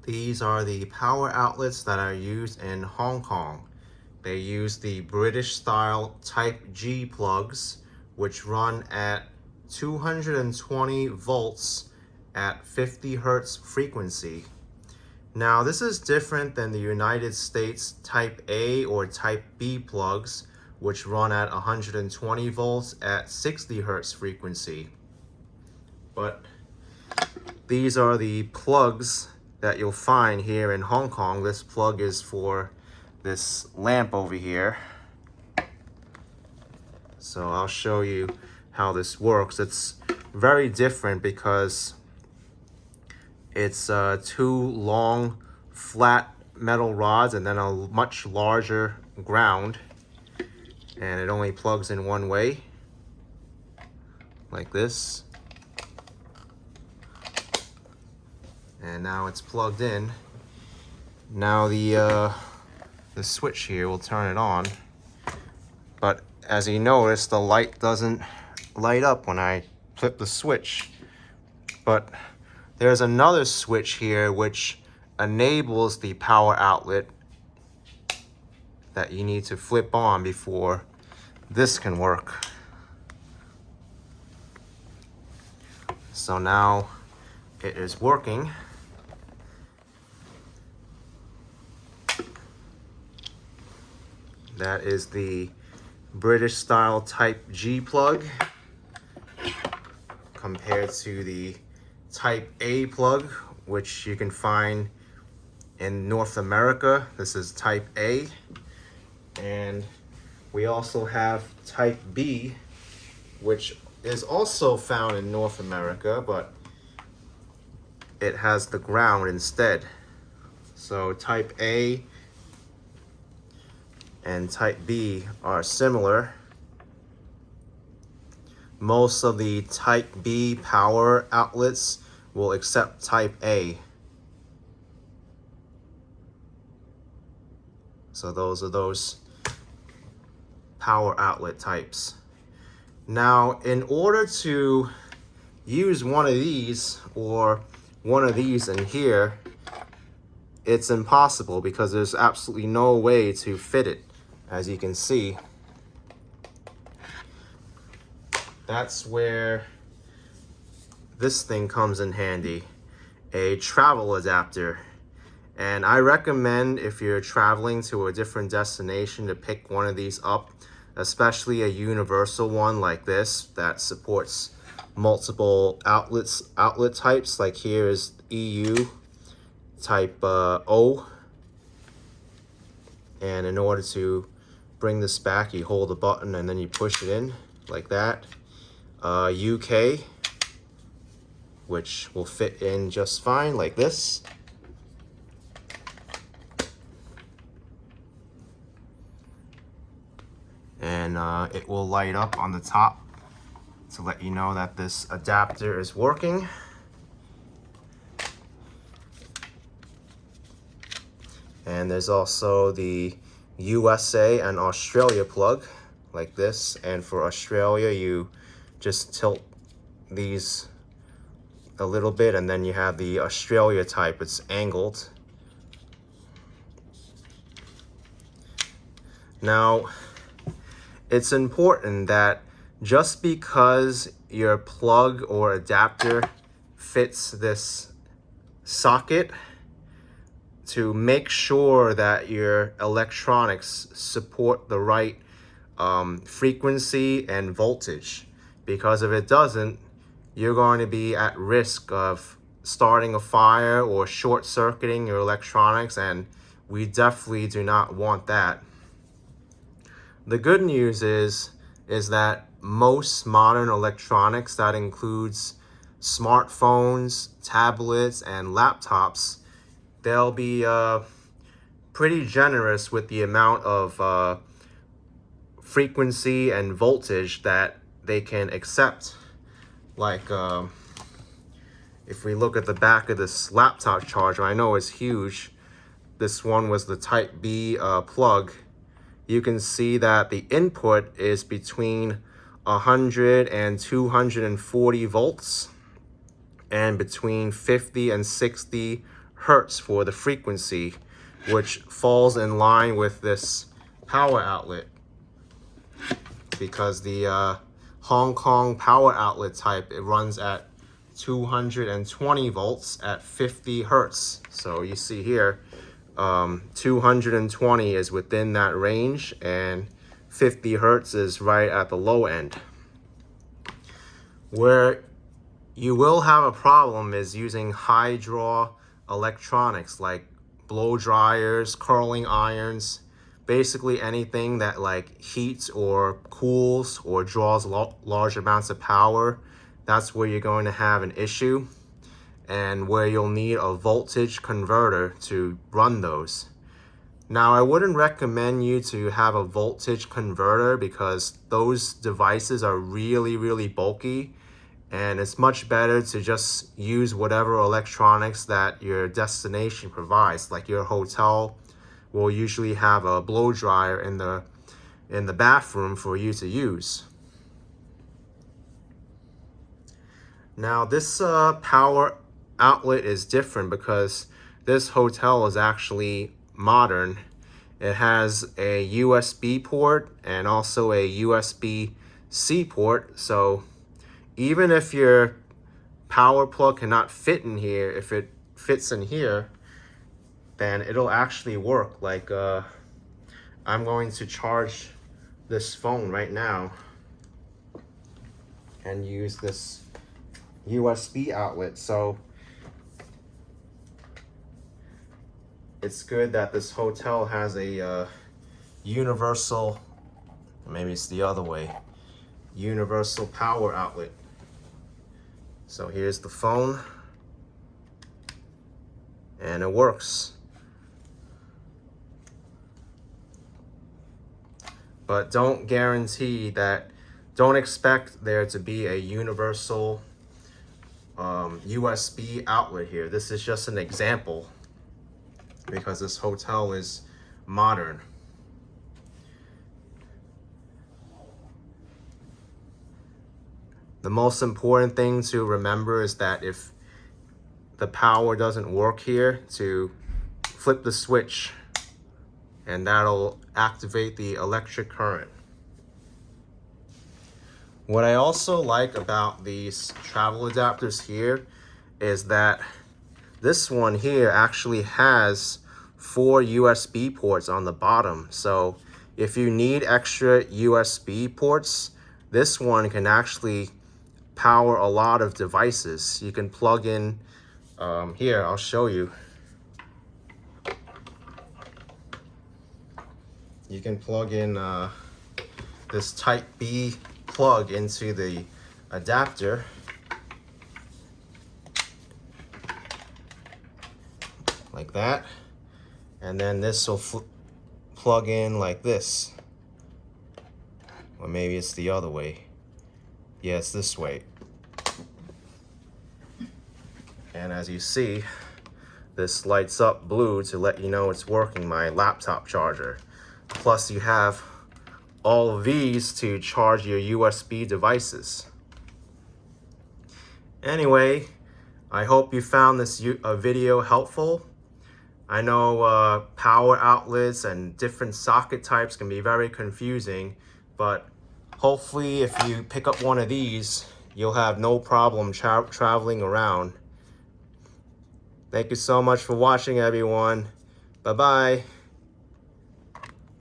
These are the power outlets that are used in Hong Kong. They use the British style Type G plugs, which run at 220 volts at 50 hertz frequency. Now, this is different than the United States Type A or Type B plugs, which run at 120 volts at 60 hertz frequency. But these are the plugs that you'll find here in Hong Kong. This plug is for this lamp over here. So I'll show you how this works. It's very different because it's two long flat metal rods and then a much larger ground, and it only plugs in one way like this. And now it's plugged in. Now the switch here will turn it on, but as you notice, the light doesn't light up when I flip the switch. But there's another switch here which enables the power outlet that you need to flip on before this can work. So now it is working. That is the British style Type G plug compared to the Type A plug, which you can find in North America. This is Type A. And we also have Type B, which is also found in North America, but it has the ground instead. So Type A and Type B are similar. Most of the Type B power outlets will accept Type A. So those are those power outlet types. Now, in order to use one of these or one of these in here, it's impossible because there's absolutely no way to fit it. As you can see, that's where this thing comes in handy, a travel adapter. And I recommend, if you're traveling to a different destination, to pick one of these up, especially a universal one like this that supports multiple outlet types. Like here is EU Type O. And in order to bring this back, you hold the button and then you push it in like that. UK, which will fit in just fine like this. And it will light up on the top to let you know that this adapter is working. And there's also the USA and Australia plug like this. And for Australia, you just tilt these a little bit and then you have the Australia type. It's angled. Now, it's important that just because your plug or adapter fits this socket, to make sure that your electronics support the right frequency and voltage. Because if it doesn't, you're going to be at risk of starting a fire or short-circuiting your electronics, and we definitely do not want that. The good news is that most modern electronics, that includes smartphones, tablets, and laptops, they'll be pretty generous with the amount of frequency and voltage that they can accept. Like if we look at the back of this laptop charger, I know it's huge. This one was the Type B plug. You can see that the input is between 100 and 240 volts and between 50 and 60 hertz for the frequency, which falls in line with this power outlet, because the Hong Kong power outlet type, it runs at 220 volts at 50 hertz. So you see here, 220 is within that range, and 50 hertz is right at the low end. Where you will have a problem is using high draw electronics like blow dryers, curling irons, basically anything that like heats or cools or draws large amounts of power. That's where you're going to have an issue, and where you'll need a voltage converter to run those. Now, I wouldn't recommend you to have a voltage converter because those devices are really bulky, and it's much better to just use whatever electronics that your destination provides. Like your hotel will usually have a blow dryer in the bathroom for you to use. Now, this power outlet is different because this hotel is actually modern. It has a USB port and also a USB-C port. So even if your power plug cannot fit in here, if it fits in here, then it'll actually work. Like I'm going to charge this phone right now and use this USB outlet. So it's good that this hotel has a universal, maybe it's the other way, universal power outlet. So here's the phone, and it works. But don't expect there to be a universal USB outlet here. This is just an example because this hotel is modern. The most important thing to remember is that if the power doesn't work here, to flip the switch, and that'll activate the electric current. What I also like about these travel adapters here is that this one here actually has 4 USB ports on the bottom. So if you need extra USB ports, this one can actually power a lot of devices. You can plug in, here, I'll show you. You can plug in this type B plug into the adapter. Like that. And then this will plug in like this. Or maybe it's the other way. Yeah, it's this way. And as you see, this lights up blue to let you know it's working, my laptop charger. Plus you have all of these to charge your USB devices. Anyway, I hope you found this video helpful. I know power outlets and different socket types can be very confusing, but hopefully if you pick up one of these, you'll have no problem traveling around. Thank you so much for watching, everyone. Bye-bye.